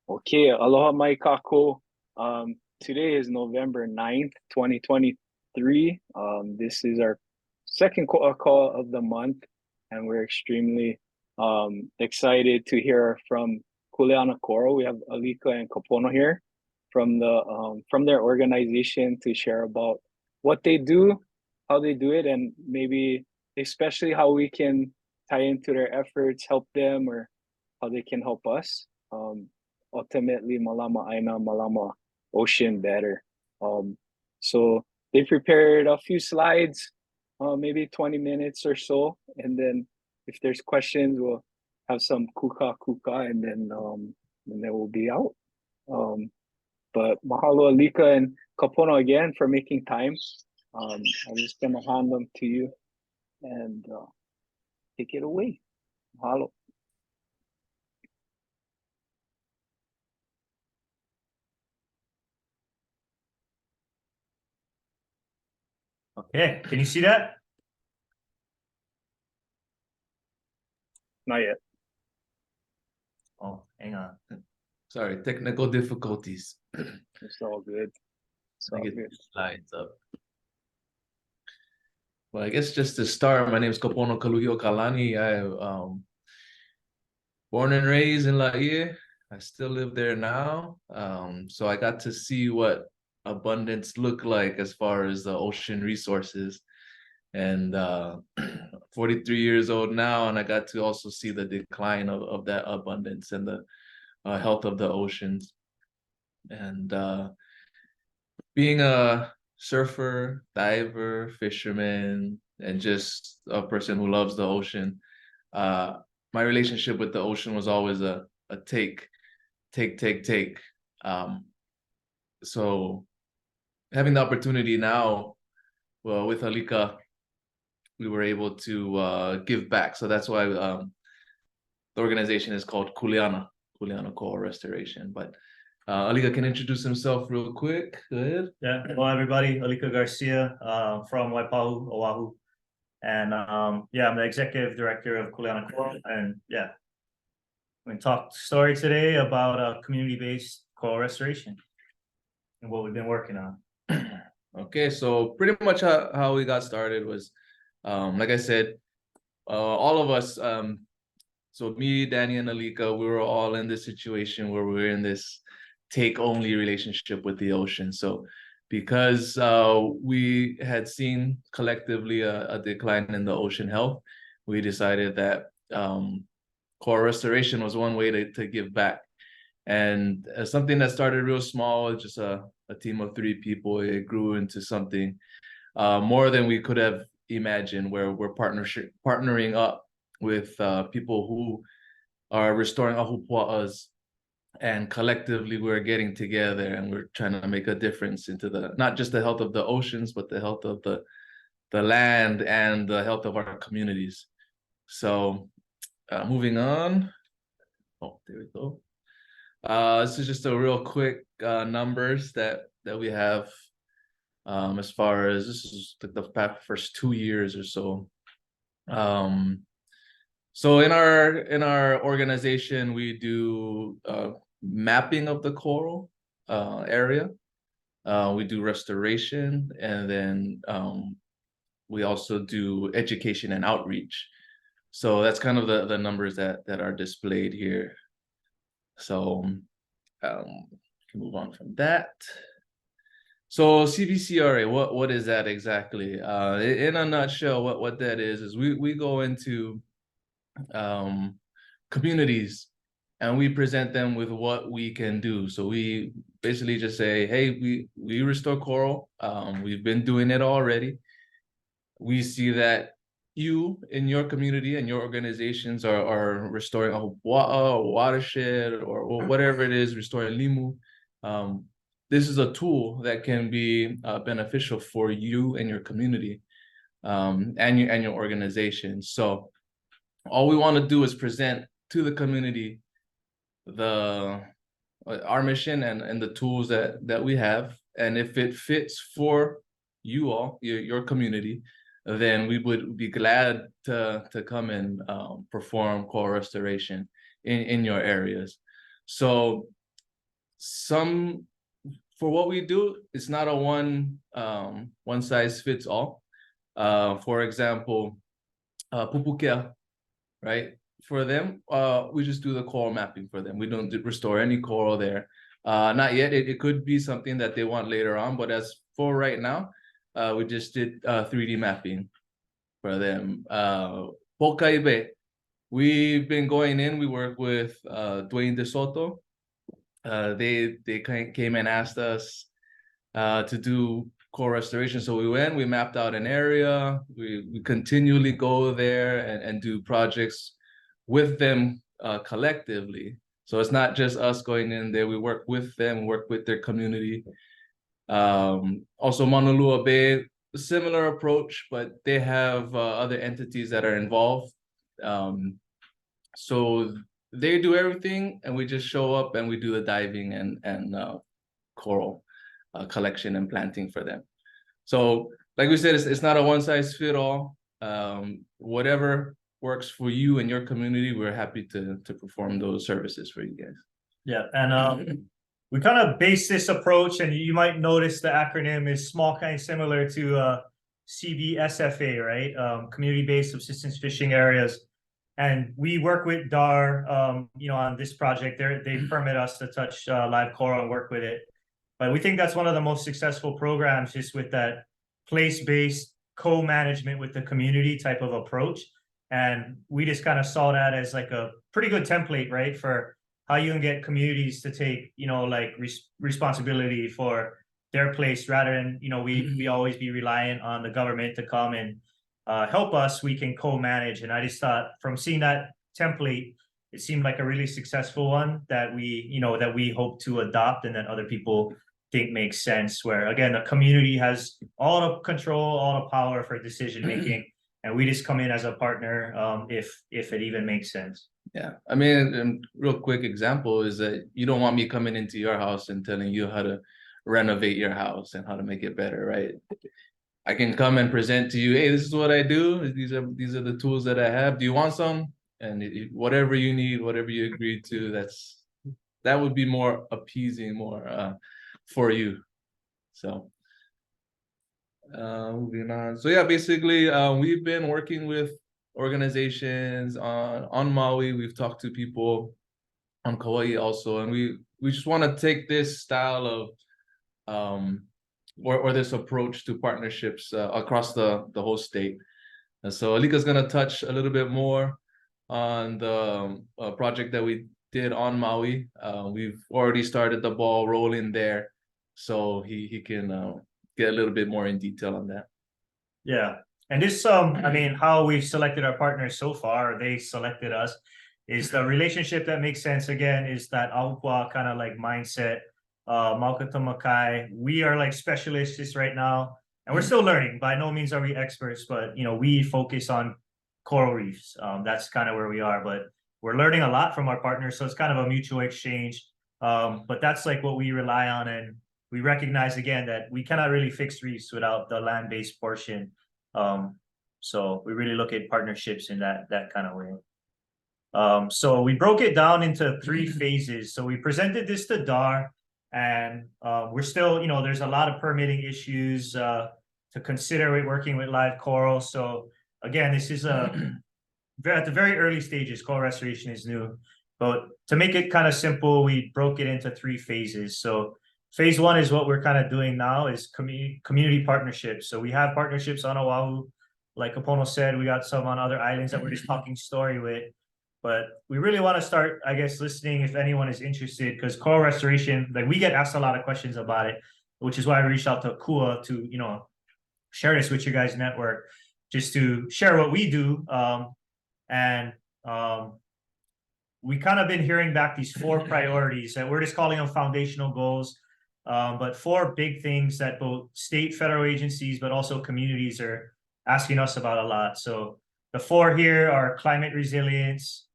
Okay, aloha mai kako. Today is November 9th, 2023. This is our second Koʻa Call of the month, and we're extremely excited to hear from Kuleana Coral. We have Alika and Kapono here from their organization to share about what they do, how they do it, and maybe especially how we can tie into their efforts, help them, or how they can help us. Ultimately malama aina malama ocean better. So they prepared a few slides, maybe 20 minutes or so, and then if there's questions, we'll have some kuka kuka, and then we'll be out. Um, but mahalo Alika and Kapono again for making time. I'm just gonna hand them to you and take it away. Mahalo. Okay, can you see that? Not yet. Oh, hang on. Sorry, technical difficulties. It's all good. It's all Get good. the slides up. Well, I guess just to start, my name is Kapono Kaluhiokalani. I born and raised in Laie. I still live there now. So I got to see what abundance looked like as far as the ocean resources. And 43 years old now, and I got to also see the decline of that abundance and the health of the oceans. And being a surfer, diver, fisherman, and just a person who loves the ocean, my relationship with the ocean was always a take. So having the opportunity now, well, with Alika, we were able to give back. So that's why the organization is called Kuleana Coral Restoration. But Alika can introduce himself real quick. Go ahead. Yeah, hello everybody. Alika Garcia from Waipahu, Oahu. And yeah, I'm the executive director of Kuleana Coral. And yeah, we're going to talk story today about community-based coral restoration and what we've been working on. Okay, so pretty much how we got started was, like I said, all of us, so me, Danny, and Alika, we were all in this situation where we were in this take-only relationship with the ocean. So because we had seen collectively a decline in the ocean health, we decided that coral restoration was one way to give back. And something that started real small, just a team of 3 people, it grew into something more than we could have imagined, where we're partnering up with people who are restoring ahupua'as, and collectively we're getting together and we're trying to make a difference into not just the health of the oceans, but the health of the land and the health of our communities. So moving on. Oh, there we go. This is just a real quick numbers that we have as far as this is the first 2 years or so. So in our organization, we do mapping of the coral area. We do restoration, and then we also do education and outreach. So that's kind of the numbers that are displayed here. So can move on from that. So CBCRA, what is that exactly? In a nutshell, what that is we go into communities and we present them with what we can do. So we basically just say, hey, we restore coral. We've been doing it already. We see that you in your community and your organizations are restoring a watershed or whatever it is, restoring limu. This is a tool that can be beneficial for you and your community and your organization. So all we want to do is present to the community our mission and the tools that we have, and if it fits for you all, your community, then we would be glad to come and perform coral restoration in your areas. So for what we do, it's not a one size fits all. For example, pupukea, right? For them, we just do the coral mapping for them. We don't restore any coral there. Not yet. It could be something that they want later on, but as for right now, we just did 3D mapping for them. Pokaibe, we've been going in. We work with Dwayne De Soto. They came and asked us to do coral restoration. So we went, we mapped out an area. We continually go there and do projects with them collectively. So it's not just us going in there. We work with them, work with their community. Also Maunalua Bay, similar approach, but they have other entities that are involved. So they do everything, and we just show up and we do the diving and coral collection and planting for them. So like we said, it's not a one size fit all. Whatever works for you and your community, we're happy to perform those services for you guys. Yeah, and we kind of base this approach, and you might notice the acronym is small, kind of similar to CBSFA, right? Community-based subsistence fishing areas. And we work with DAR, you know, on this project. They permit us to touch live coral and work with it. But we think that's one of the most successful programs, just with that place-based co-management with the community type of approach. And we just kind of saw that as like a pretty good template, right, for how you can get communities to take, you know, like responsibility for their place, rather than, you know, we always be reliant on the government to come and help us. We can co-manage. And I just thought, from seeing that template, it seemed like a really successful one that we hope to adopt, and that other people think makes sense, where again the community has all the control, all the power for decision making, and we just come in as a partner if it even makes sense. Yeah, I mean, a real quick example is that you don't want me coming into your house and telling you how to renovate your house and how to make it better, right? I can come and present to you, hey, this is what I do. These are the tools that I have. Do you want some? And whatever you need, whatever you agree to, that would be more appeasing, more for you. So moving on. So yeah, basically, we've been working with organizations on Maui. We've talked to people on Kauai also, and we just want to take this style of or this approach to partnerships across the whole state. And so Alika's gonna touch a little bit more on the project that we did on Maui. We've already started the ball rolling there, so he can get a little bit more in detail on that. Yeah, and this I mean, how we've selected our partners so far, they selected us, is the relationship that makes sense. Again, is that aupua kind of like mindset. Maukata Makai, we are like specialists right now, and we're still learning. By no means are we experts, but you know, we focus on coral reefs. That's kind of where we are, but we're learning a lot from our partners, so it's kind of a mutual exchange. But that's like what we rely on, and we recognize again that we cannot really fix reefs without the land-based portion. So we really look at partnerships in that kind of way. So we broke it down into 3 phases. So we presented this to DAR, and we're still, you know, there's a lot of permitting issues to consider with working with live coral. So again, this is at the very early stages. Coral restoration is new, but to make it kind of simple, we broke it into 3 phases. So phase 1 is what we're kind of doing now, is community partnerships. So we have partnerships on Oahu, like Kapono said. We got some on other islands that we're just talking story with. But we really want to start, I guess, listening if anyone is interested, because coral restoration, like, we get asked a lot of questions about it, which is why I reached out to Kua to, you know, share this with your guys' network, just to share what we do. We kind of been hearing back these 4 priorities that we're just calling them foundational goals, but 4 big things that both state, federal agencies, but also communities are asking us about a lot. So the 4 here are climate resilience,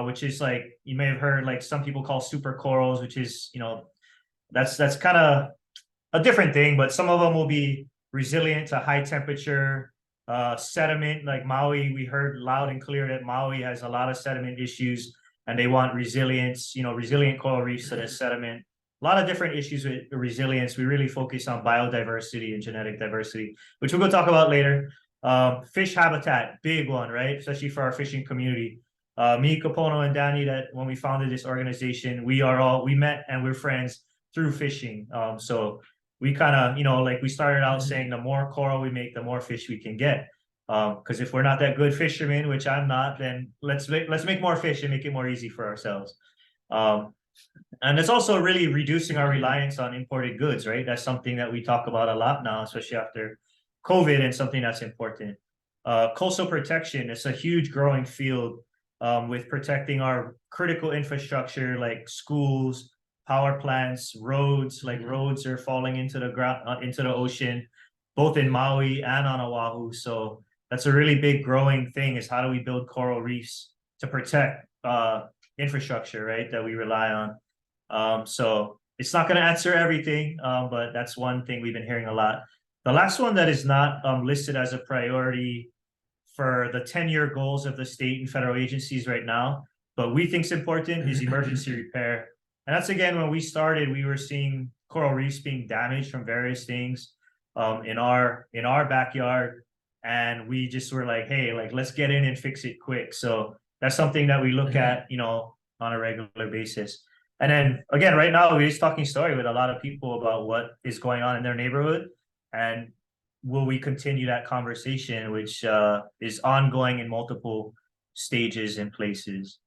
which is like, you may have heard, like some people call super corals, which is, you know, that's kind of a different thing, but some of them will be resilient to high temperature, sediment. Like Maui, we heard loud and clear that Maui has a lot of sediment issues, and they want resilience, you know, resilient coral reefs to the sediment. a lot of different issues with resilience. We really focus on biodiversity and genetic diversity, which we'll go talk about later. Fish habitat, big one, right? Especially for our fishing community. Me, Kapono, and Danny, that when we founded this organization, we met and we're friends through fishing. So we kind of, like we started out saying the more coral we make, the more fish we can get. Because if we're not that good fishermen, which I'm not, then let's make more fish and make it more easy for ourselves. And it's also really reducing our reliance on imported goods, right? That's something that we talk about a lot now, especially after COVID, and something that's important. Coastal protection is a huge growing field with protecting our critical infrastructure like schools, power plants, roads. Like roads are falling into the ground, into the ocean, both in Maui and on Oahu. So that's a really big growing thing, is how do we build coral reefs to protect infrastructure, right, that we rely on. So it's not going to answer everything, but that's one thing we've been hearing a lot. The last one that is not listed as a priority for the 10-year goals of the state and federal agencies right now, but we think is important, is emergency repair. And that's, again, when we started, we were seeing coral reefs being damaged from various things in our backyard. And we just were like, hey, like, let's get in and fix it quick. So that's something that we look at, on a regular basis. And then again, right now, we're just talking story with a lot of people about what is going on in their neighborhood. And will we continue that conversation, which is ongoing in multiple stages and places.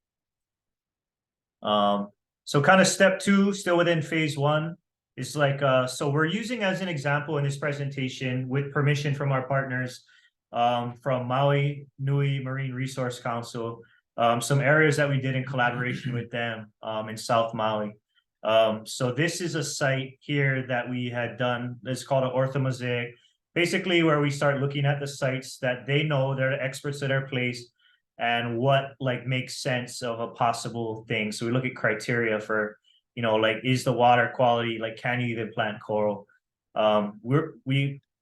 So kind of step 2, still within phase 1, is like, so we're using as an example in this presentation, with permission from our partners from Maui Nui Marine Resource Council, some areas that we did in collaboration with them in South Maui. So this is a site here that we had done. It's called an orthomosaic, basically where we start looking at the sites that they know, they're the experts at their place, and what like makes sense of a possible thing. So we look at criteria for, like, is the water quality, like, can you even plant coral?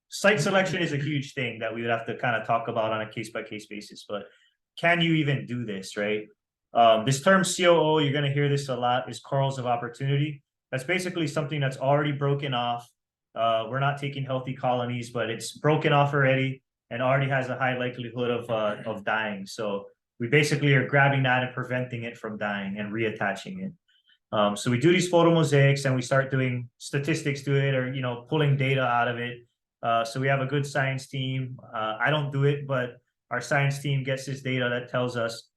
Site selection is a huge thing that we would have to kind of talk about on a case-by-case basis, but can you even do this, right? This term COO, you're going to hear this a lot, is corals of opportunity. That's basically something that's already broken off. We're not taking healthy colonies, but it's broken off already and already has a high likelihood of dying. So we basically are grabbing that and preventing it from dying and reattaching it. So we do these photomosaics and we start doing statistics to it, or pulling data out of it. So we have a good science team. I don't do it, but our science team gets this data that tells us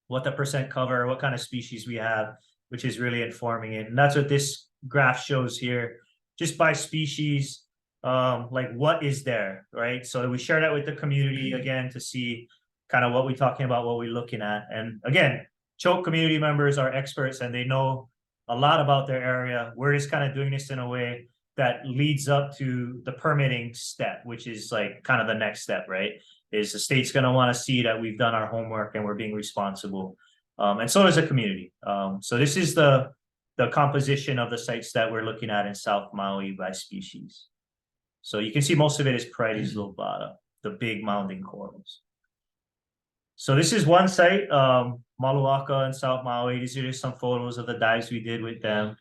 what the percent cover, what kind of species we have, which is really informing it. And that's what this graph shows here, just by species, like what is there, right? So we share that with the community again to see kind of what we're talking about, what we're looking at. And again, choke community members are experts and they know a lot about their area. We're just kind of doing this in a way that leads up to the permitting step, which is like kind of the next step, right? Is the state's going to want to see that we've done our homework and we're being responsible. And so does the community. So this is the composition of the sites that we're looking at in South Maui by species. So you can see most of it is Parietes lobata, the big mounding corals. So this is one site, Maluaka in South Maui. These are just some photos of the dives we did with them.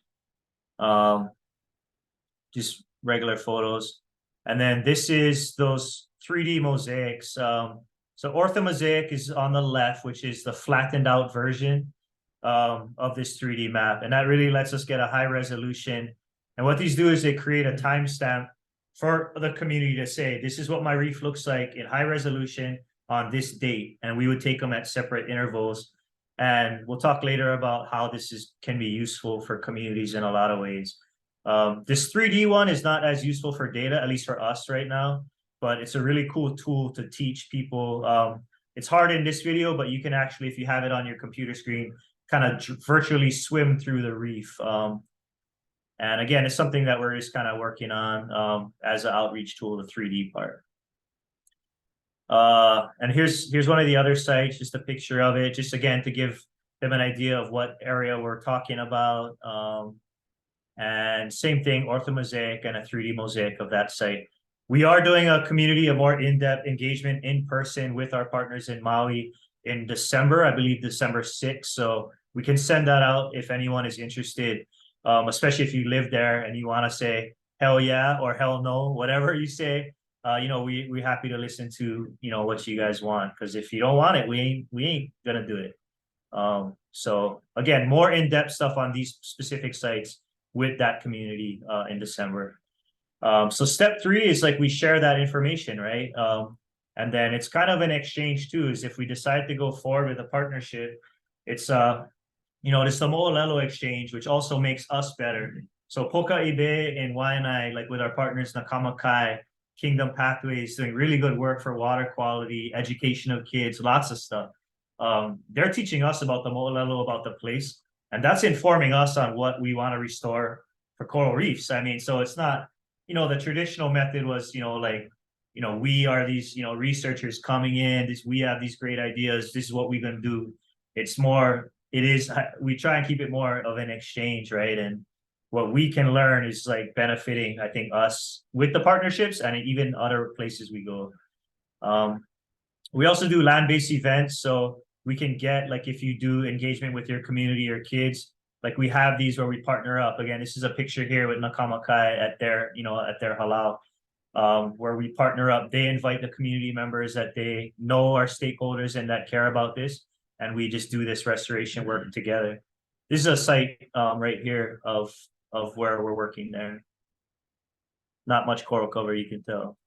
Just regular photos. And then this is those 3D mosaics. So orthomosaic is on the left, which is the flattened out version of this 3D map. And that really lets us get a high resolution. And what these do is they create a timestamp for the community to say, this is what my reef looks like in high resolution on this date. And we would take them at separate intervals. And we'll talk later about how this can be useful for communities in a lot of ways. This 3D one is not as useful for data, at least for us right now, but it's a really cool tool to teach people. It's hard in this video, but you can actually, if you have it on your computer screen, kind of virtually swim through the reef. And again, it's something that we're just kind of working on as an outreach tool, the 3D part. And here's one of the other sites, just a picture of it, just again to give them an idea of what area we're talking about. And same thing, orthomosaic and a 3D mosaic of that site. We are doing a community, a more in-depth engagement in person with our partners in Maui in December, I believe December 6th. So we can send that out if anyone is interested. especially if you live there and you want to say hell yeah or hell no, whatever you say. We happy to listen to what you guys want, because if you don't want it, we ain't gonna do it. So again, more in-depth stuff on these specific sites with that community in December. So step 3 is like we share that information, right? And then it's kind of an exchange too, is if we decide to go forward with a partnership, it's it's the Mo'olelo exchange, which also makes us better. So Poka'ibe and Waianae, like with our partners Nakama Kai, Kingdom Pathways, doing really good work for water quality, education of kids, lots of stuff. They're teaching us about the Mo'olelo, about the place, and that's informing us on what we want to restore for coral reefs. I mean, so it's not, the traditional method was, we are these, researchers coming in, we have these great ideas, this is what we're going to do. It's more, we try and keep it more of an exchange, right? And what we can learn is like benefiting, I think, us with the partnerships and even other places we go. We also do land-based events, so we can get, like, if you do engagement with your community or kids, like we have these where we partner up. Again, this is a picture here with Nakama Kai at their halau, where we partner up. They invite the community members that they know are stakeholders and that care about this, and we just do this restoration work together. This is a site right here of where we're working there. Not much coral cover, you can tell.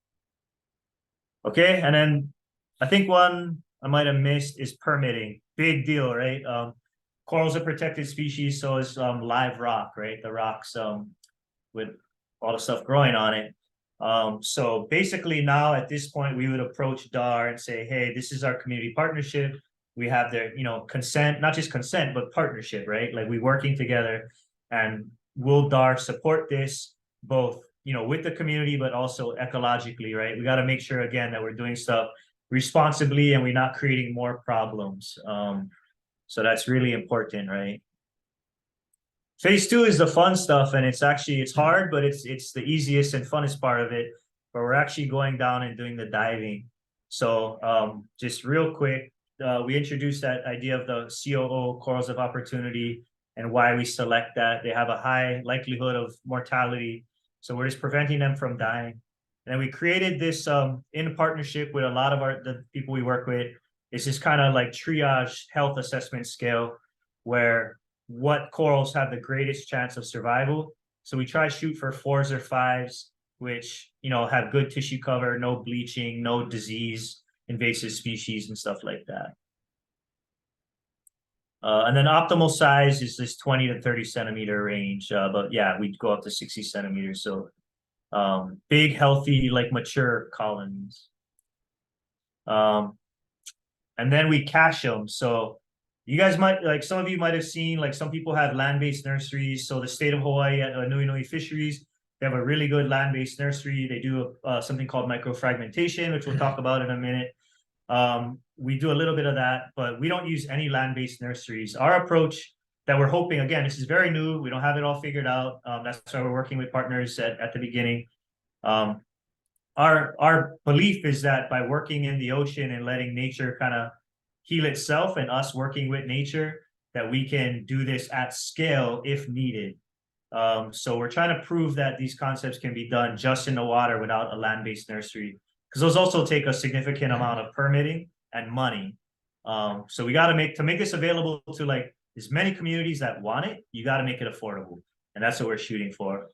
Okay, and then I think one I might have missed is permitting. Big deal, right? Coral's a protected species, so is live rock, right? The rocks with all the stuff growing on it. So basically now at this point, we would approach DAR and say, hey, this is our community partnership. We have their, consent, not just consent, but partnership, right? Like we working together, and will DAR support this both, with the community, but also ecologically, right? We got to make sure, again, that we're doing stuff responsibly and we're not creating more problems. So that's really important, right? Phase 2 is the fun stuff, and it's hard, but it's the easiest and funnest part of it, where we're actually going down and doing the diving. So just real quick, we introduced that idea of the COO, corals of opportunity, and why we select that. They have a high likelihood of mortality, so we're just preventing them from dying. And then we created this in partnership with a lot of the people we work with. It's just kind of like triage health assessment scale, where what corals have the greatest chance of survival. So we try to shoot for 4s or 5s, which, have good tissue cover, no bleaching, no disease, invasive species and stuff like that. And then optimal size is this 20 to 30 centimeter range. But yeah, we'd go up to 60 centimeters. So big, healthy, like mature colonies. And then we cache them. So you guys might, like, some of you might have seen, like, some people have land-based nurseries. So the state of Hawaii at Nui Nui Fisheries, they have a really good land-based nursery. They do something called microfragmentation, which we'll talk about in a minute. We do a little bit of that, but we don't use any land-based nurseries. Our approach that we're hoping, again, this is very new. We don't have it all figured out. That's why we're working with partners at the beginning. Our belief is that by working in the ocean and letting nature kind of heal itself, and us working with nature, that we can do this at scale if needed. So we're trying to prove that these concepts can be done just in the water without a land-based nursery, because those also take a significant amount of permitting and money. So we got to make this available to, like, as many communities that want it. You got to make it affordable, and that's what we're shooting for.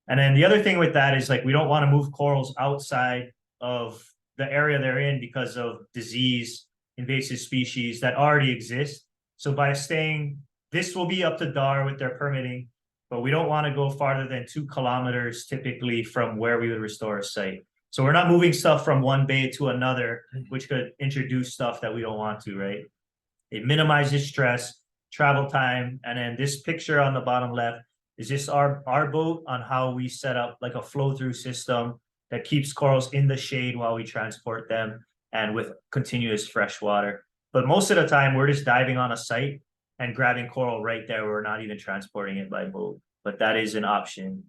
And then the other thing with that is, like, we don't want to move corals outside of the area they're in because of disease, invasive species that already exist. So by staying, this will be up to DAR with their permitting, but we don't want to go farther than 2 kilometers typically from where we would restore a site. So we're not moving stuff from one bay to another, which could introduce stuff that we don't want to, right? It minimizes stress, travel time. And then this picture on the bottom left is just our boat on how we set up like a flow-through system that keeps corals in the shade while we transport them, and with continuous fresh water. But most of the time, we're just diving on a site and grabbing coral right there. We're not even transporting it by boat, but that is an option.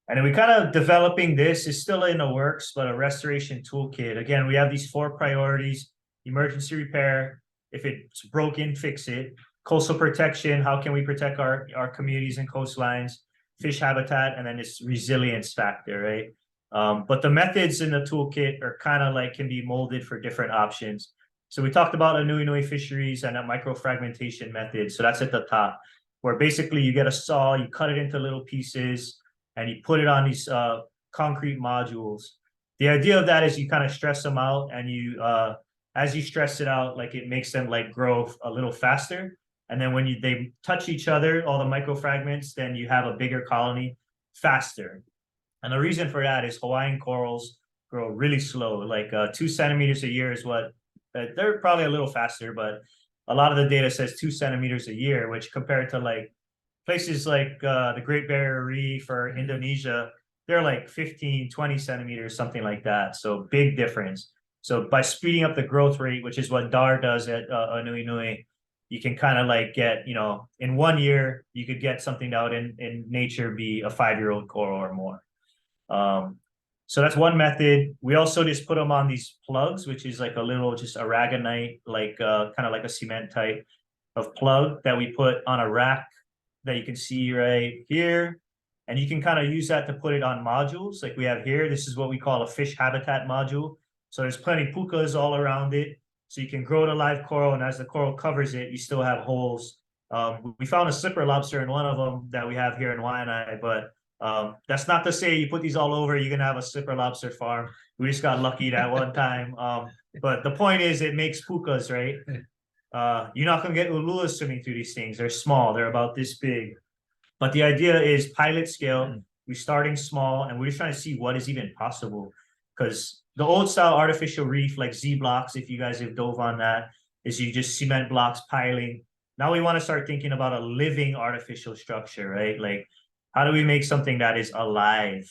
And then we kind of developing this, is still in the works, but a restoration toolkit. Again, we have these 4 priorities: emergency repair, if it's broken, fix it. coastal protection, how can we protect our communities and coastlines, fish habitat, and then this resilience factor, right? But the methods in the toolkit are kind of like can be molded for different options. So we talked about Anui fisheries and a microfragmentation method. So that's at the top, where basically you get a saw, you cut it into little pieces, and you put it on these concrete modules. The idea of that is you kind of stress them out, and you as you stress it out, like it makes them like grow a little faster. And then when they touch each other, all the microfragments, then you have a bigger colony faster. And the reason for that is Hawaiian corals grow really slow, like 2 centimeters a year is what, they're probably a little faster, but a lot of the data says 2 centimeters a year, which compared to like places like the Great Barrier Reef or Indonesia, they're like 15, 20 centimeters, something like that. So big difference. So by speeding up the growth rate, which is what DAR does at Anui, you can kind of like get, in 1 year, you could get something out in nature be a 5-year-old coral or more. So that's one method. We also just put them on these plugs, which is like a little just aragonite, like kind of like a cement type of plug that we put on a rack that you can see right here. And you can kind of use that to put it on modules like we have here. This is what we call a fish habitat module. So there's plenty pukas all around it. So you can grow the live coral, and as the coral covers it, you still have holes. We found a slipper lobster in one of them that we have here in Waianae, but that's not to say you put these all over, you're gonna have a slipper lobster farm. We just got lucky that one time. But the point is it makes pukas, right? You're not gonna get uluas swimming through these things. They're small, they're about this big. But the idea is pilot scale. We're starting small and we're just trying to see what is even possible. Because the old style artificial reef, like Z blocks, if you guys have dove on that, is you just cement blocks piling. Now we want to start thinking about a living artificial structure, right? Like, how do we make something that is alive,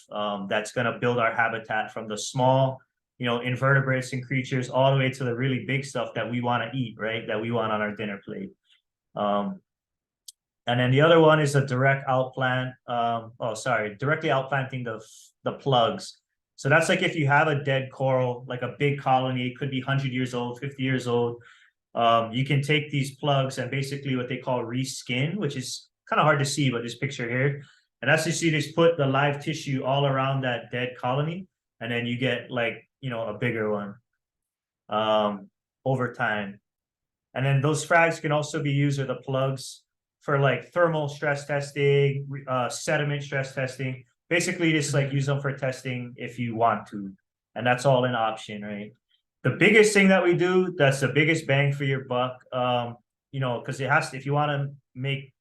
that's going to build our habitat from the small, invertebrates and creatures all the way to the really big stuff that we want to eat, right? That we want on our dinner plate. And then the other one is a direct outplant. Directly outplanting the plugs. So that's like if you have a dead coral, like a big colony, it could be 100 years old, 50 years old. You can take these plugs and basically what they call reskin, which is kind of hard to see, but this picture here. And as you see, just put the live tissue all around that dead colony, and then you get like, a bigger one over time. And then those frags can also be used with the plugs for like thermal stress testing, sediment stress testing. Basically, just like use them for testing if you want to. And that's all an option, right? The biggest thing that we do, that's the biggest bang for your buck, because it has to, if you want to make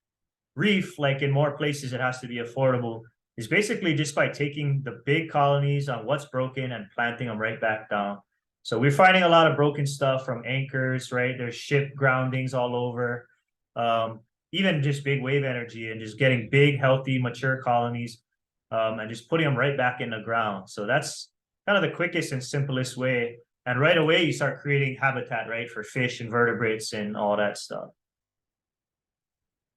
reef, like in more places, it has to be affordable, is basically just by taking the big colonies on what's broken and planting them right back down. So we're finding a lot of broken stuff from anchors, right? There's ship groundings all over, even just big wave energy, and just getting big, healthy, mature colonies, and just putting them right back in the ground. So that's kind of the quickest and simplest way. And right away, you start creating habitat, right, for fish and vertebrates and all that stuff.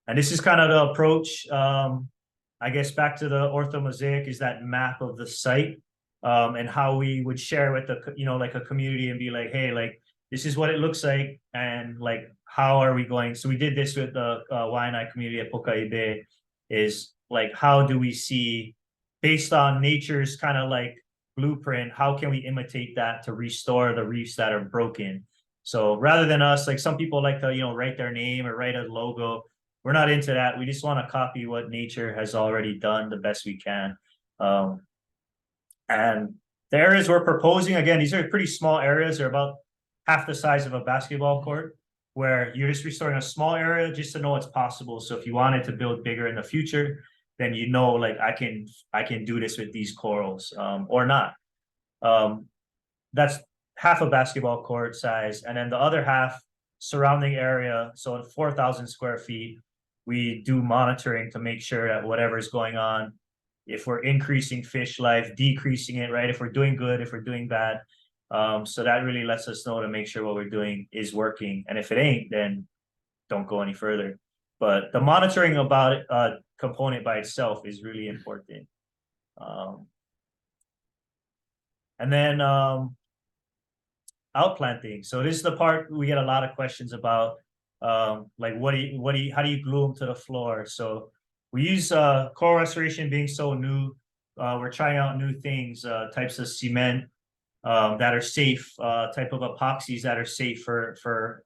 And this is kind of the approach, I guess, back to the orthomosaic, is that map of the site, and how we would share with the, like a community and be like, hey, like, this is what it looks like, and like, how are we going? So we did this with the Waianae community at Pokaibe, is like, how do we see, based on nature's kind of like blueprint, how can we imitate that to restore the reefs that are broken? So rather than us, like some people like to, write their name or write a logo, we're not into that. We just want to copy what nature has already done the best we can. And the areas we're proposing, again, these are pretty small areas. They're about half the size of a basketball court, where you're just restoring a small area just to know what's possible. So if you wanted to build bigger in the future, then like I can do this with these corals, or not. That's half a basketball court size. And then the other half surrounding area, so 4,000 square feet, we do monitoring to make sure that whatever's going on, if we're increasing fish life, decreasing it, right? If we're doing good, if we're doing bad. So that really lets us know to make sure what we're doing is working. And if it ain't, then don't go any further. But the monitoring about it, component by itself is really important. And then outplanting. So this is the part we get a lot of questions about. Like how do you glue them to the floor? So we use coral restoration being so new. We're trying out new things, types of cement that are safe, type of epoxies that are safe for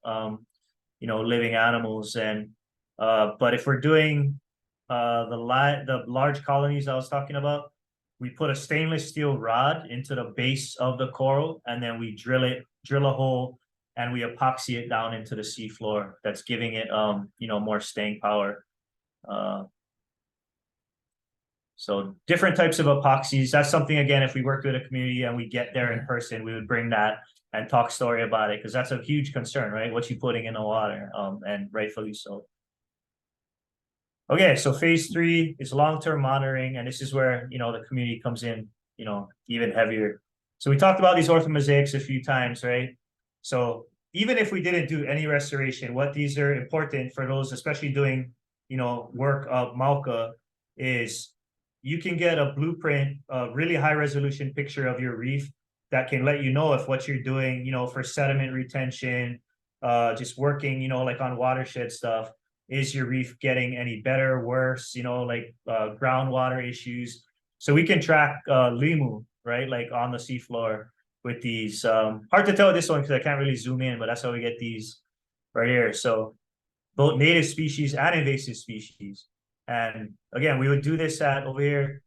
living animals. And but if we're doing the large colonies I was talking about, we put a stainless steel rod into the base of the coral, and then we drill a hole, and we epoxy it down into the seafloor. That's giving it more staying power. So different types of epoxies. That's something, again, if we work with a community and we get there in person, we would bring that and talk story about it, because that's a huge concern, right? What you putting in the water, and rightfully so. Okay, so phase 3 is long-term monitoring, and this is where the community comes in, even heavier. So we talked about these orthomosaics a few times, right? So even if we didn't do any restoration, what these are important for those, especially doing work of Mauka, is you can get a blueprint, a really high resolution picture of your reef that can let you know if what you're doing, for sediment retention, just working, like on watershed stuff, is your reef getting any better, worse, like groundwater issues. So we can track limu, right, like on the seafloor with these. Hard to tell with this one because I can't really zoom in, but that's how we get these right here. So both native species and invasive species. And again, we would do this over here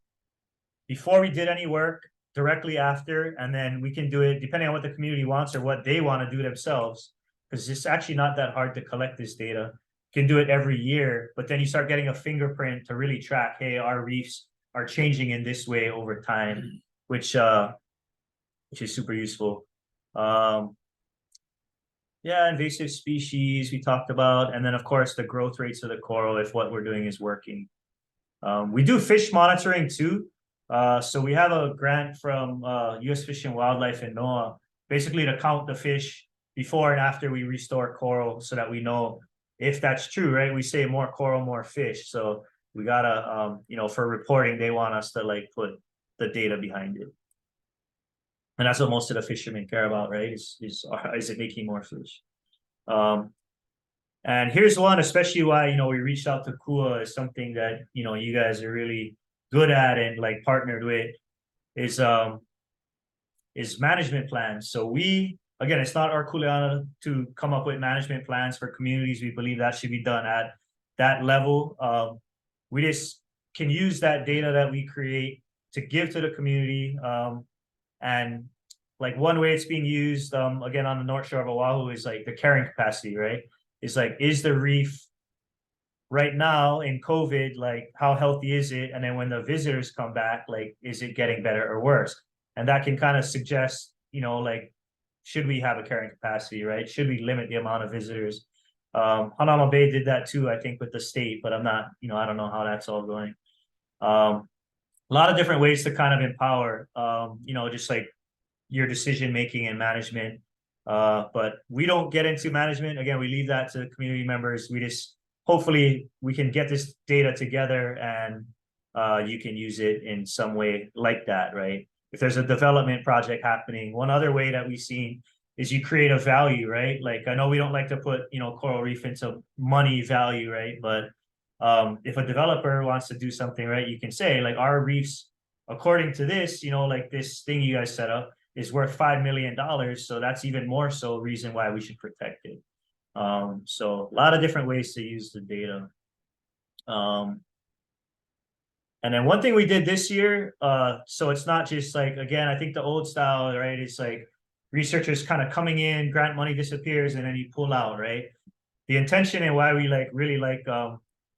before we did any work, directly after, and then we can do it depending on what the community wants or what they want to do themselves, because it's actually not that hard to collect this data. You can do it every year, but then you start getting a fingerprint to really track, hey, our reefs are changing in this way over time, which is super useful. Yeah, invasive species we talked about, and then of course the growth rates of the coral if what we're doing is working. We do fish monitoring too. So we have a grant from U.S. Fish and Wildlife and NOAA, basically to count the fish before and after we restore coral, so that we know if that's true, right? We say more coral, more fish. So we gotta, for reporting, they want us to like put the data behind it. And that's what most of the fishermen care about, right? Is it making more fish? And here's one, especially why we reached out to Koʻa, is something that you guys are really good at and like partnered with, is management plans. So we, again, it's not our Kuleana to come up with management plans for communities. We believe that should be done at that level. We just can use that data that we create to give to the community. And like one way it's being used, again, on the North Shore of Oahu, is like the carrying capacity, right? It's like, is the reef right now in COVID, like how healthy is it? And then when the visitors come back, like, is it getting better or worse? And that can kind of suggest, like, should we have a carrying capacity, right? Should we limit the amount of visitors? Hanauma Bay did that too, I think, with the state, but I'm not, I don't know how that's all going. A lot of different ways to kind of empower, just like your decision making and management. But we don't get into management. Again, we leave that to community members. We just, hopefully we can get this data together and you can use it in some way like that, right? If there's a development project happening, one other way that we've seen is you create a value, right? Like, I know we don't like to put, coral reef into money value, right? But if a developer wants to do something, right, you can say, like, our reefs, according to this, like this thing you guys set up, is worth $5 million. So that's even more so reason why we should protect it. So a lot of different ways to use the data. And then one thing we did this year, so it's not just like, again, I think the old style, right? It's like researchers kind of coming in, grant money disappears, and then you pull out, right? The intention and why we really like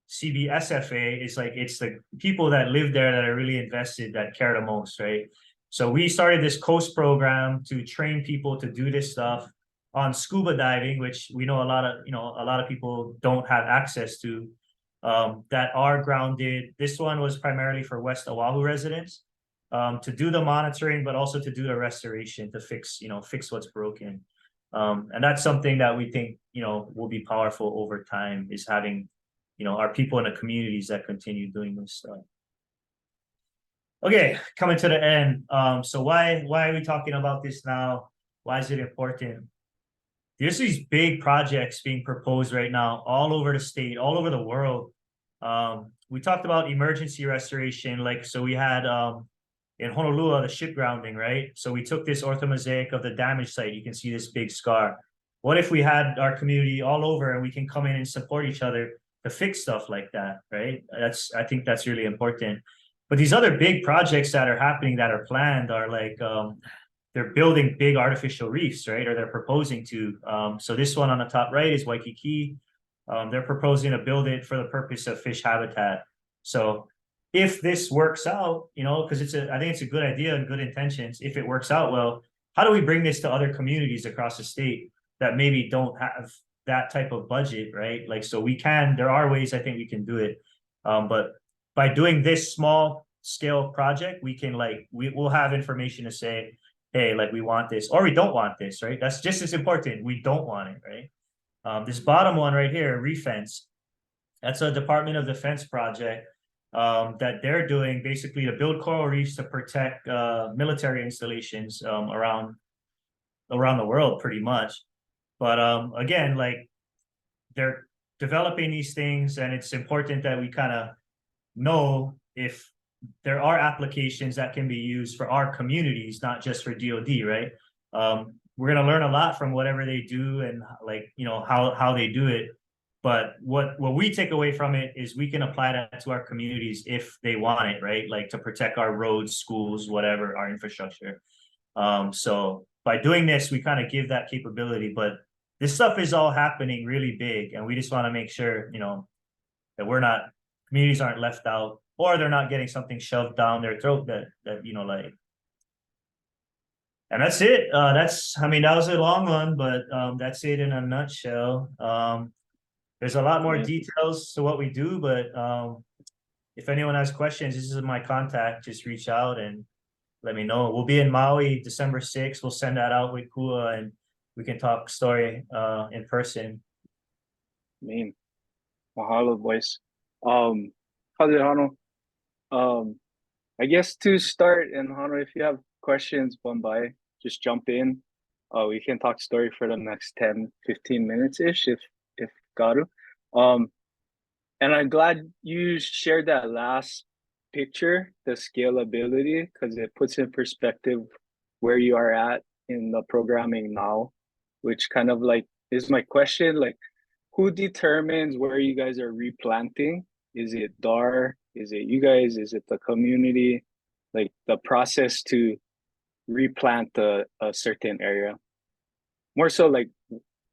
CBSFA is like, it's the people that live there that are really invested, that care the most, right? So we started this coast program to train people to do this stuff on scuba diving, which we know a lot of people don't have access to, that are grounded. This one was primarily for West Oahu residents, to do the monitoring, but also to do the restoration, to fix what's broken. And that's something that we think, will be powerful over time, is having, our people in the communities that continue doing this stuff. Okay, coming to the end. So why are we talking about this now? Why is it important? there's these big projects being proposed right now all over the state, all over the world. We talked about emergency restoration, like so we had in Honolulu the ship grounding, right? So we took this orthomosaic of the damage site. You can see this big scar. What if we had our community all over and we can come in and support each other to fix stuff like that, right? I think that's really important. But these other big projects that are happening that are planned are like they're building big artificial reefs, right? Or they're proposing to. So this one on the top right is Waikiki. They're proposing to build it for the purpose of fish habitat. So if this works out, you know, because I think it's a good idea and good intentions. If it works out well, how do we bring this to other communities across the state that maybe don't have that type of budget, right? Like, so there are ways I think we can do it. But by doing this small scale project, we can we'll have information to say, hey, like we want this or we don't want this, right? That's just as important. We don't want it, right? This bottom one right here, Refence, that's a Department of Defense project that they're doing basically to build coral reefs to protect military installations around the world pretty much. But again, like they're developing these things and it's important that we kind of know if there are applications that can be used for our communities, not just for DoD, right? We're going to learn a lot from whatever they do and like, you know, how they do it. But what we take away from it is we can apply that to our communities if they want it, right? Like to protect our roads, schools, whatever, our infrastructure. So by doing this, we kind of give that capability, but this stuff is all happening really big. And we just want to make sure, you know, that communities aren't left out or they're not getting something shoved down their throat that, you know, like, and that's it. I mean, that was a long one, but that's it in a nutshell. There's a lot more details to what we do, but if anyone has questions, this is my contact. Just reach out and let me know. We'll be in Maui December 6th. We'll send that out with Kua and we can talk story in person. Man, mahalo, boys. Kaluhiokalani. I guess to start, and Hano, if you have questions, Bombay, just jump in. We can talk story for the next 10, 15 minutes-ish if Garu. And I'm glad you shared that last picture, the scalability, because it puts in perspective where you are at in the programming now, which kind of like is my question, like who determines where you guys are replanting? Is it DAR? Is it you guys? Is it the community? Like the process to replant a certain area? More so like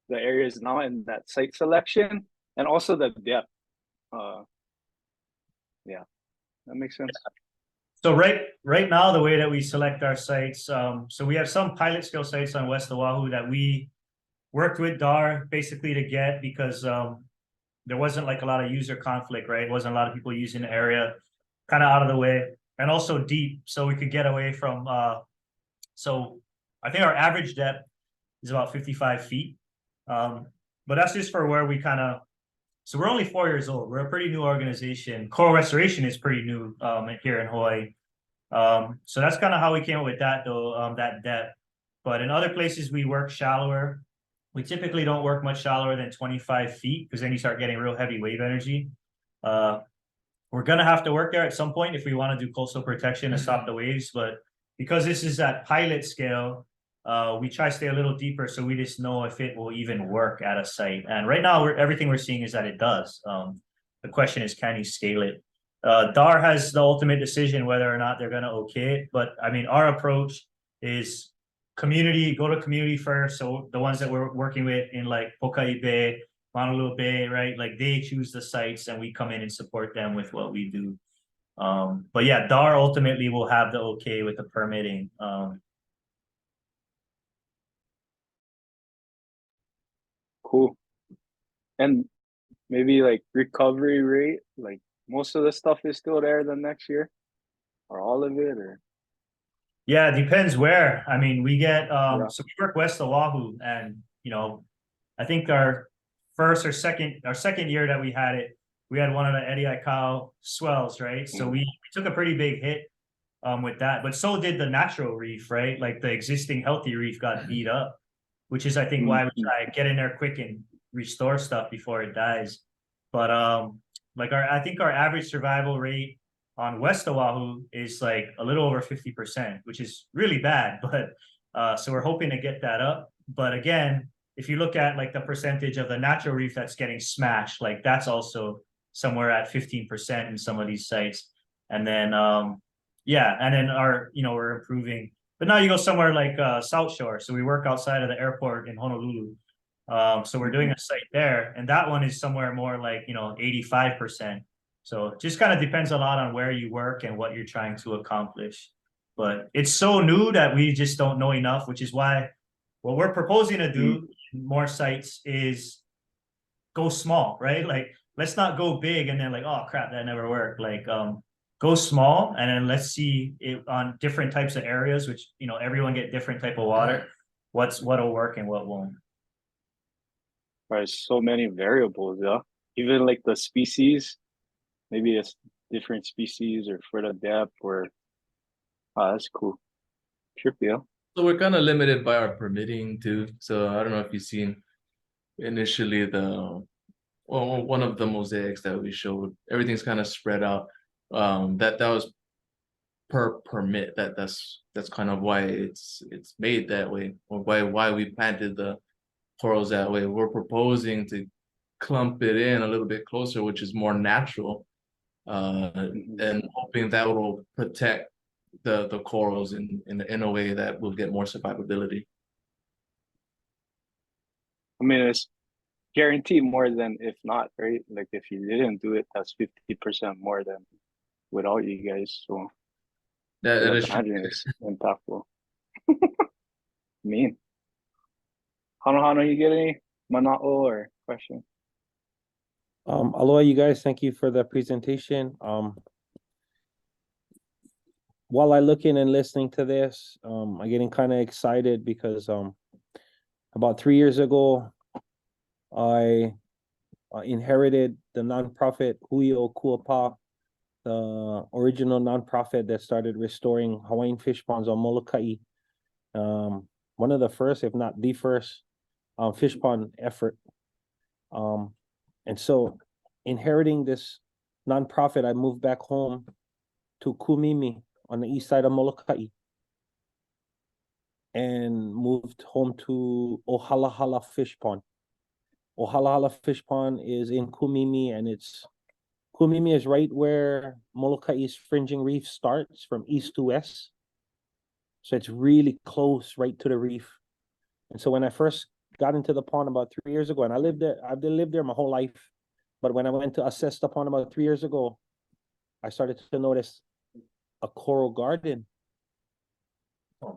the areas now in that site selection and also the depth. Yeah, that makes sense. So right now, the way that we select our sites, so we have some pilot scale sites on West Oahu that we worked with DAR basically to get because there wasn't like a lot of user conflict, right? It wasn't a lot of people using the area, kind of out of the way, and also deep, so we could get away from. So I think our average depth is about 55 feet, but that's just for where we kind of. So we're only 4 years old. We're a pretty new organization. Coral restoration is pretty new here in Hawaii. So that's kind of how we came up with that, though, that depth. But in other places, we work shallower. We typically don't work much shallower than 25 feet because then you start getting real heavy wave energy. We're going to have to work there at some point if we want to do coastal protection to stop the waves. But because this is at pilot scale, we try to stay a little deeper so we just know if it will even work at a site. And right now, everything we're seeing is that it does. The question is, can you scale it? DAR has the ultimate decision whether or not they're going to okay it. But I mean, our approach is go to community first. So the ones that we're working with in like Pokai Bay, Honolulu Bay, right? Like they choose the sites and we come in and support them with what we do. But yeah, DAR ultimately will have the okay with the permitting. Cool. And maybe like recovery rate, like most of the stuff is still there the next year or all of it or yeah, it depends where. I mean, we get so we work West Oahu and you know, I think our second year that we had it, we had one of the Eddie Aikau swells, right? So we took a pretty big hit with that, but so did the natural reef, right? Like the existing healthy reef got beat up. which is I think why we try to get in there quick and restore stuff before it dies. But like I think our average survival rate on West Oahu is like a little over 50%, which is really bad. But so we're hoping to get that up. But again, if you look at like the percentage of the natural reef that's getting smashed, like that's also somewhere at 15% in some of these sites. And then yeah, and then we're improving. But now you go somewhere like South Shore. So we work outside of the airport in Honolulu. So we're doing a site there, and that one is somewhere more like 85%. So it just kind of depends a lot on where you work and what you're trying to accomplish. But it's so new that we just don't know enough, which is why what we're proposing to do in more sites is go small, right? Like let's not go big and then like, oh crap, that never worked. Like go small and then let's see it on different types of areas, which everyone get different type of water. What'll work and what won't. There's so many variables, yeah. Even like the species, maybe it's different species or for the depth or that's cool. Trippy, yeah. So we're kind of limited by our permitting too. So I don't know if you've seen initially one of the mosaics that we showed. Everything's kind of spread out. That was per permit. That's kind of why it's made that way, or why we planted the corals that way. We're proposing to clump it in a little bit closer, which is more natural, and hoping that will protect the corals in a way that will get more survivability. I mean, it's guaranteed more than if not, right? Like if you didn't do it, that's 50% more than without you guys. So that is it's impactful. Mean. Hano, you get any mana'o or question? Aloha, you guys. Thank you for the presentation. While I looking and listening to this, I'm getting kind of excited because about 3 years ago, I inherited the nonprofit Kuleana Coral, the original nonprofit that started restoring Hawaiian fish ponds on Molokai. One of the first, if not the first, fish pond effort. And so inheriting this nonprofit, I moved back home to Kumimi on the east side of Molokai and moved home to Ohalahala Fish Pond. Ohalahala Fish Pond is in Kumimi, and Kumimi is right where Molokai's fringing reef starts from east to west. So it's really close right to the reef. And so when I first got into the pond about 3 years ago, and I've lived there my whole life, but when I went to assess the pond about 3 years ago, I started to notice a coral garden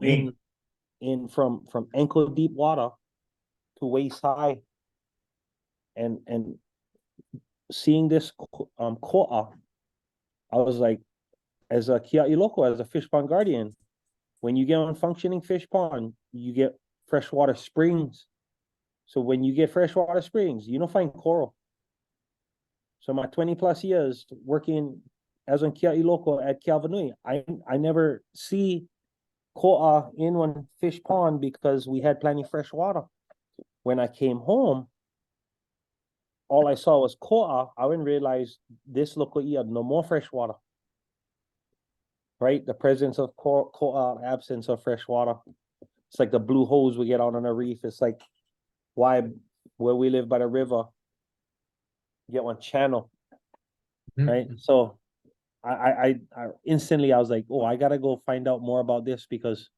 in from ankle deep water to waist high, and seeing this ko'a, I was like, as a kia'i loko, as a fish pond guardian, when you get on functioning fish pond, you get freshwater springs. So when you get freshwater springs, you don't find coral. So my 20+ years working as on kia'i loko at Keawanui, I never see ko'a in one fish pond because we had plenty fresh water. When I came home, all I saw was ko'a. I didn't realize this loko'i had no more fresh water. Right? The presence of ko'a, absence of fresh water. It's like the blue hose we get out on a reef. It's like where we live by the river, you get one channel. Right? So I instantly I was like, oh, I gotta go find out more about this, because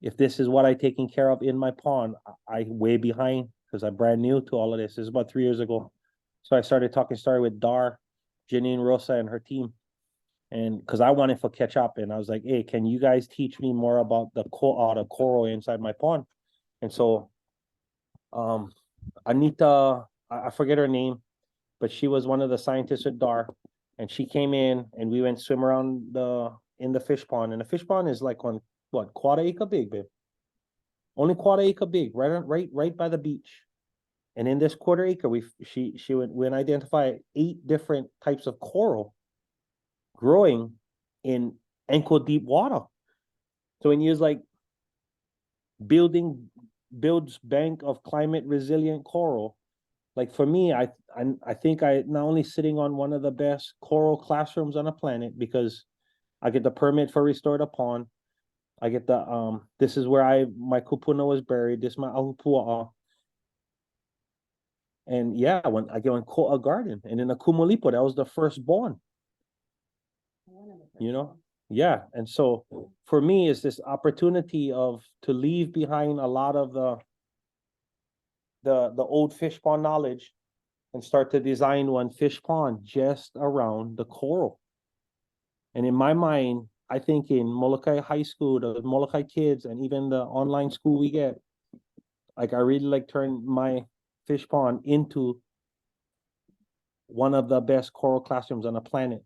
if this is what I taking care of in my pond, I way behind because I'm brand new to all of this. This is about 3 years ago. So I started with Dar, Janine Rosa and her team. And because I wanted to catch up, and I was like, hey, can you guys teach me more about the coral inside my pond? And so Anita, I forget her name, but she was one of the scientists at Dar, and she came in and we went swim around in the fish pond. And the fish pond is like on what, quarter acre big, babe? Only quarter acre big, right by the beach. And in this quarter acre, she went identify 8 different types of coral growing in ankle deep water. So when you use like building builds bank of climate resilient coral. Like for me, I think I not only sitting on one of the best coral classrooms on the planet because I get the permit for Restore the Pond. I get the this is where my kupuna was buried. This is my ahupua'a. And yeah, when I go in Koʻa Garden and in the Kumulipo, that was the firstborn. You know? Yeah. And so for me, it's this opportunity to leave behind a lot of the old fish pond knowledge and start to design one fish pond just around the coral. And in my mind, I think in Molokai High School, the Molokai kids, and even the online school we get, like I really like turn my fish pond into one of the best coral classrooms on the planet.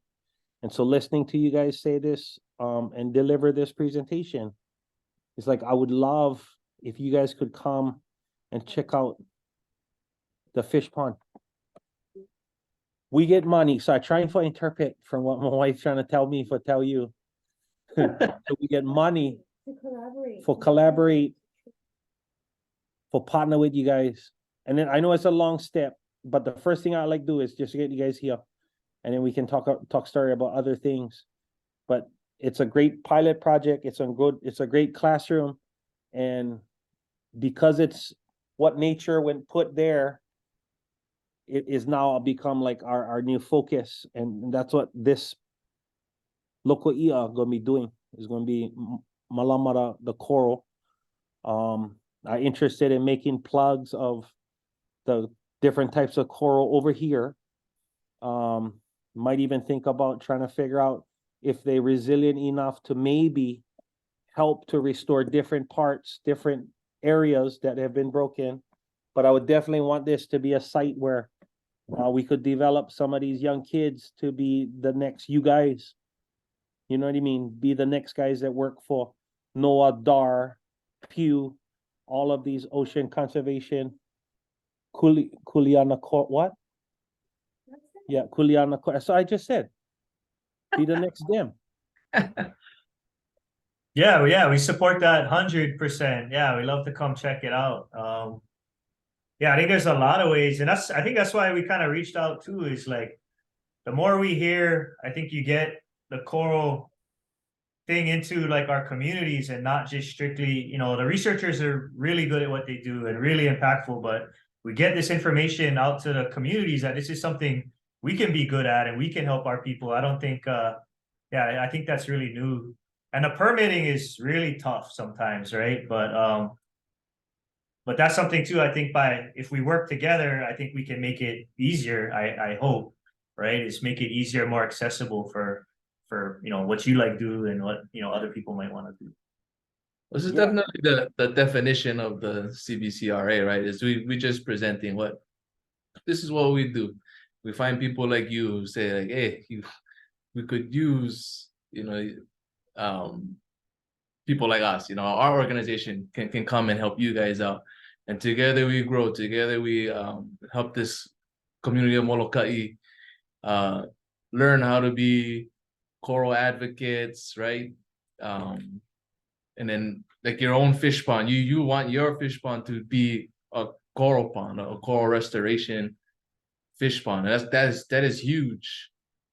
And so listening to you guys say this and deliver this presentation, it's like I would love if you guys could come and check out the fish pond. We get money, so I try and interpret from what my wife's trying to tell me for tell you. So we get money for collaborate, for partner with you guys. And then I know it's a long step, but the first thing I like to do is just get you guys here. And then we can talk story about other things. But it's a great pilot project. It's a great classroom. And because it's what nature when put there, it is now become like our new focus. And that's what this local IA gonna be doing, is gonna be Malamara, the coral. I'm interested in making plugs of the different types of coral over here. Might even think about trying to figure out if they're resilient enough to maybe help to restore different parts, different areas that have been broken. But I would definitely want this to be a site where we could develop some of these young kids to be the next you guys. You know what I mean? Be the next guys that work for NOAA, DAR, Pew, all of these ocean conservation. Kuleana Coral, what? Yeah, Kuleana Coral. So I just said, be the next them. Yeah, we support that 100%. Yeah, we love to come check it out. Yeah, I think there's a lot of ways, and I think that's why we kind of reached out too. Is like the more we hear, I think you get the coral thing into like our communities and not just strictly, the researchers are really good at what they do and really impactful, but we get this information out to the communities that this is something we can be good at and we can help our people. I don't think, I think that's really new. And the permitting is really tough sometimes, right? But that's something too, I think if we work together, I think we can make it easier, I hope, right? Is make it easier, more accessible for what you like do and what other people might want to do. This is definitely the definition of the CBCRA, right? Is we just presenting this is what we do. We find people like you who say like, hey, we could use, people like us, our organization can come and help you guys out. And together we grow, together we help this community of Molokai learn how to be coral advocates, right? And then like your own fish pond, you want your fish pond to be a coral pond, a coral restoration fish pond. That is huge.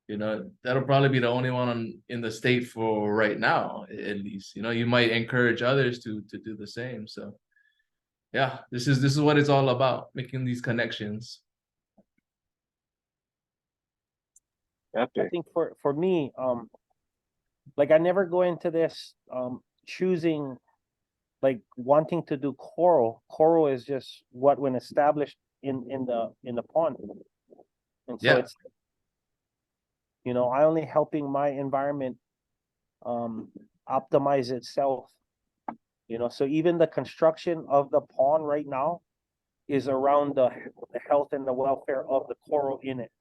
That'll probably be the only one in the state for right now, at least. You might encourage others to do the same. So yeah, this is what it's all about, making these connections. I think for me, like I never go into this choosing, like wanting to do coral. Coral is just what when established in the pond. And so it's I only helping my environment optimize itself. So even the construction of the pond right now is around the health and the welfare of the coral in it.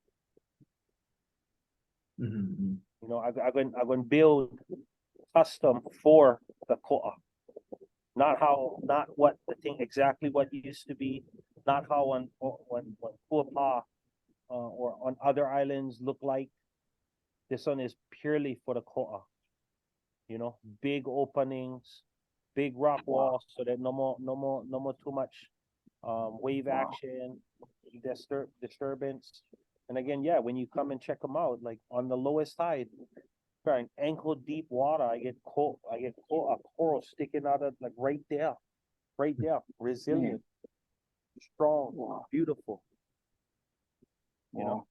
Mm-hmm. I'm going to build custom for the koa. Not what the thing exactly what it used to be, not how when Kuapa or on other islands look like. This one is purely for the koa. Big openings, big rock wall so that no more too much wave action, disturbance. And again, yeah, when you come and check them out, like on the lowest tide, an ankle deep water, I get a coral sticking out of like right there, resilient, strong, beautiful. You know,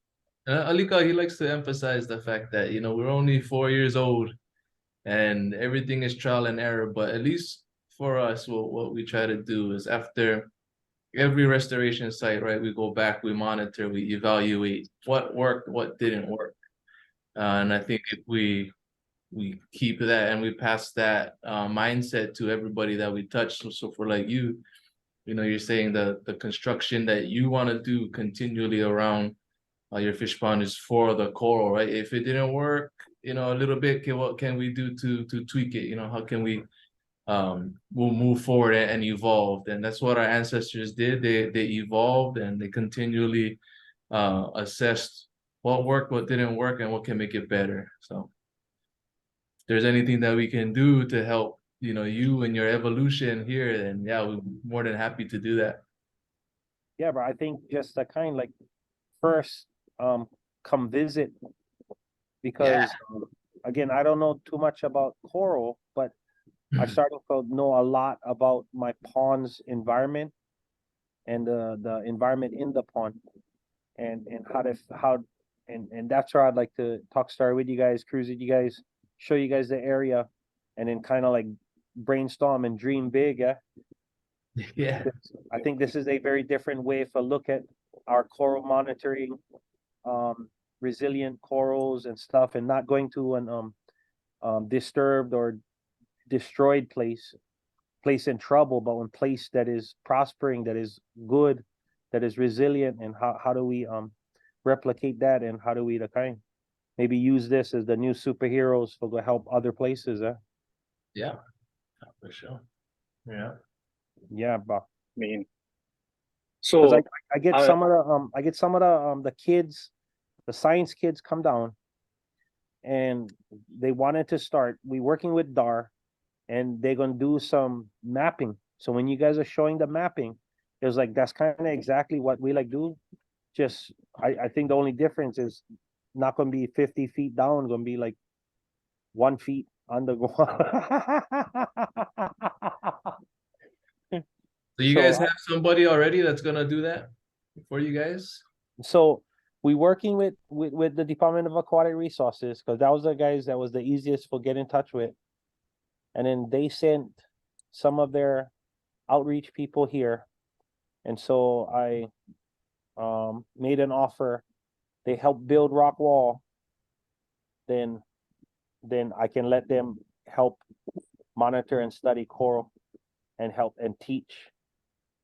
Alika, he likes to emphasize the fact that, you know, we're only 4 years old and everything is trial and error. But at least for us, what we try to do is after every restoration site, right, we go back, we monitor, we evaluate what worked, what didn't work. And I think if we keep that and we pass that mindset to everybody that we touch. So for like you know, you're saying the construction that you want to do continually around your fish pond is for the coral, right? If it didn't work, you know, a little bit, what can we do to tweak it? You know, how can we we'll move forward and evolve? And that's what our ancestors did. They evolved and they continually assessed what worked, what didn't work, and what can make it better. So if there's anything that we can do to help, you know, you and your evolution here, then yeah, we're more than happy to do that. yeah, but I think just a kind like first come visit because again, I don't know too much about coral, but I started to know a lot about my pond's environment and the environment in the pond and and that's where I'd like to start with you guys, cruise with you guys, show you guys the area, and then kind of like brainstorm and dream big. Yeah, Yeah. I think this is a very different way for look at our coral monitoring, resilient corals and stuff, and not going to an disturbed or destroyed place in trouble, but one place that is prospering, that is good, that is resilient. And how do we replicate that, and how do we the kind maybe use this as the new superheroes for to help other places? Yeah, for sure. Yeah, but I mean, because so I get some of the kids, the science kids come down and they wanted to start. We working with DAR and they're gonna do some mapping. So when you guys are showing the mapping, it was like that's kind of exactly what we like do. Just I think the only difference is not gonna be 50 feet down, gonna be like 1 feet underwater. So you So, guys have somebody already that's gonna do that for you guys? So we working with the Department of Aquatic Resources because that was the guys that was the easiest for get in touch with. And then they sent some of their outreach people here. And so I made an offer. They help build rock wall. Then I can let them help monitor and study coral and help and teach,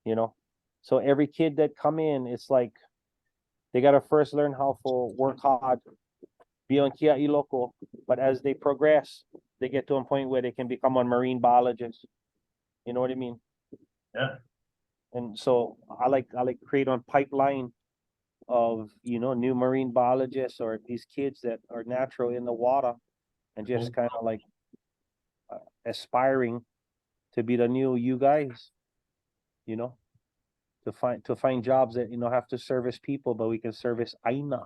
you know. So every kid that come in, it's like they gotta first learn how to work hard, be on Kia'i Loko, but as they progress, they get to a point where they can become a marine biologist. You know what I mean? Yeah. And so I like create a pipeline of, you know, new marine biologists or these kids that are natural in the water and just kind of like aspiring to be the new you guys, you know, to find jobs that, you know, have to service people, but we can service Aina.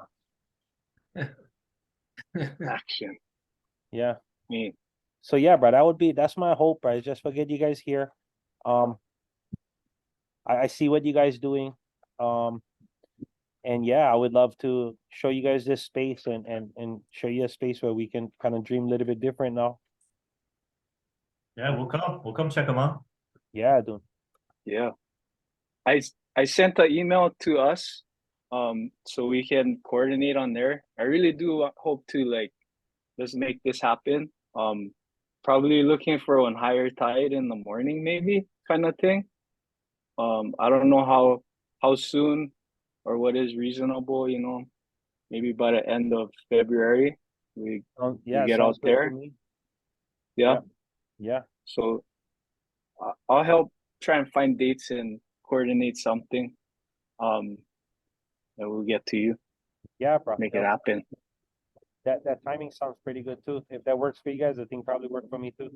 action. Yeah. Me. So yeah, bro, that's my hope, right? Just forget you guys here. I see what you guys doing. And yeah, I would love to show you guys this space and show you a space where we can kind of dream a little bit different now. Yeah, we'll come check them out. Yeah, dude. Yeah. I sent an email to us so we can coordinate on there. I really do hope to like let's make this happen. Probably looking for one higher tide in the morning, maybe kind of thing. I don't know how soon or what is reasonable, you know, maybe by the end of February we Yeah, get sounds out good there. to me. Yeah. Yeah. So I'll help try and find dates and coordinate something. And we'll get to you. Yeah, bro. Make it happen. That timing sounds pretty good too. If that works for you guys, I think probably work for me too.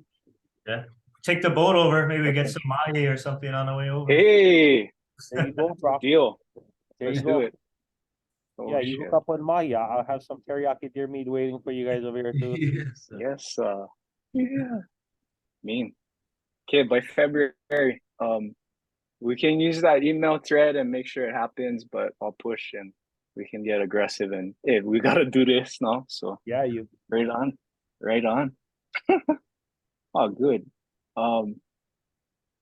Yeah. take the boat over. Maybe get some mahi or something on the way over. Hey, There you go, bro. deal. There Let's you do go. it. Oh, Yeah, you shit. hook up with Maya. I'll have some teriyaki deer meat waiting for you guys over here too. Yes. Yes, yeah. Mean. Okay, by February, we can use that email thread and make sure it happens, but I'll push and we can get aggressive and hey, we gotta do this now. So Yeah, you. right on. Right on. Oh, good.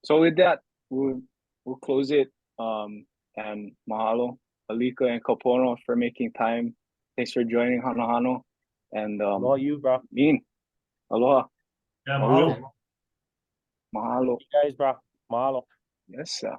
So with that, we'll close it. And mahalo, Alika and Kapono for making time. Thanks for joining Hano Hano. And All you, bro. Mean. Aloha. Yeah, Mahalo. mahalo. Mahalo. You guys, bro. Mahalo. Yes, sir.